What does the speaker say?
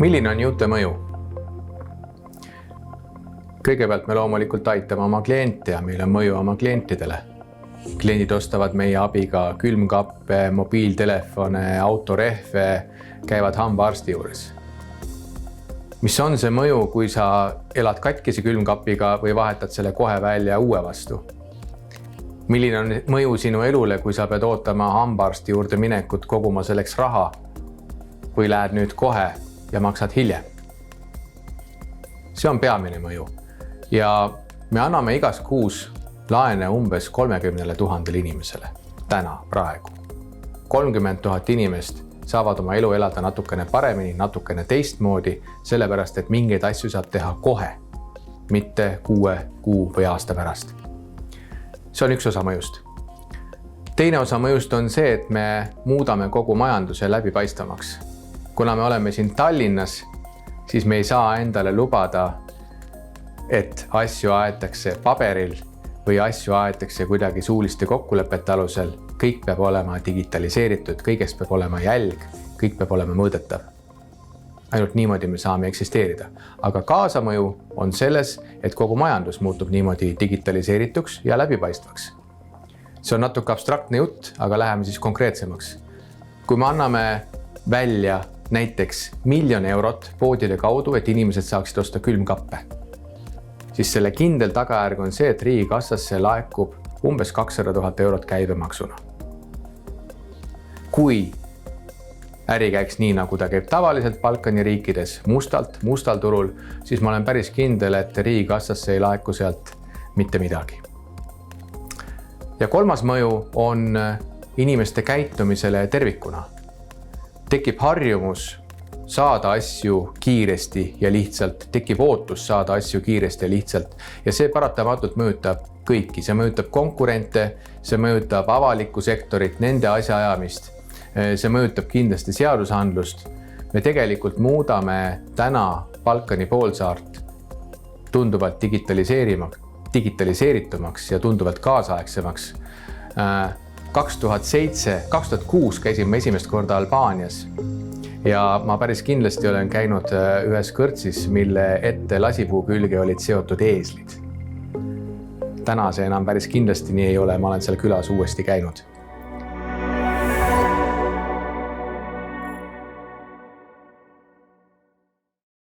Milline on juute mõju? Kõigepealt me loomulikult aitame oma kliente ja meil on mõju oma klientidele. Kliendid ostavad meie abiga külmkappe, mobiiltelefone, autorehve, käivad hambaarsti juures. Mis on see mõju, kui sa elad katkise külmkapiga või vahetad selle kohe välja uue vastu? Milline on mõju sinu elule, kui sa pead ootama hambaarsti juurde minekut koguma selleks raha või lähed nüüd kohe ja maksad hiljem? See on peamine mõju. Ja me anname igas kuus laene umbes 30 000 inimesele. Täna, praegu. 30 000 inimest saavad oma elu elada natukene paremini, natukene teistmoodi, sellepärast, et mingeid asju saab teha kohe, mitte 6 kuu või aasta pärast. See on üks osa mõjust. Teine osa mõjust on see, et me muudame kogu majanduse läbipaistvamaks. Kuna me oleme siin Tallinnas, siis me ei saa endale lubada, et asju aetakse paberil või asju aetakse kuidagi suuliste kokkulepete alusel. Kõik peab olema digitaliseeritud, kõigest peab olema jälg, kõik peab olema mõõdetav. Ainult niimoodi me saame eksisteerida. Aga kaasamõju on selles, et kogu majandus muutub niimoodi digitaliseerituks ja läbipaistvaks. See on natuke abstraktne jutt, aga läheme siis konkreetsemaks. Kui me anname välja näiteks 1 000 000 eurot poodide kaudu, et inimesed saaksid osta külmkappe, siis selle kindel tagajärg on see, et riigikassasse laekub umbes 200 000 eurot käibemaksuna. Kui äri käiks nii, nagu ta käib tavaliselt Balkani riikides mustal turul, siis ma olen päris kindel, et riigikassasse ei laeku sealt mitte midagi. Ja kolmas mõju on inimeste käitumisele tervikuna. Tekib harjumus saada asju kiiresti ja lihtsalt, tekib ootus saada asju kiiresti ja lihtsalt ja see paratamatult mõjutab kõiki. See mõjutab konkurente, see mõjutab avalikku sektorit, nende asjaajamist, see mõjutab kindlasti seadusandlust. Me tegelikult muudame täna Balkani poolsaart tunduvalt digitaliseeritumaks ja tunduvalt kaasaegsemaks. 2006 käisime esimest korda Albaanias ja ma päris kindlasti olen käinud ühes kõrtsis, mille ette lasipuu külge olid seotud eeslid. Täna see enam päris kindlasti nii ei ole, ma olen seal külas uuesti käinud.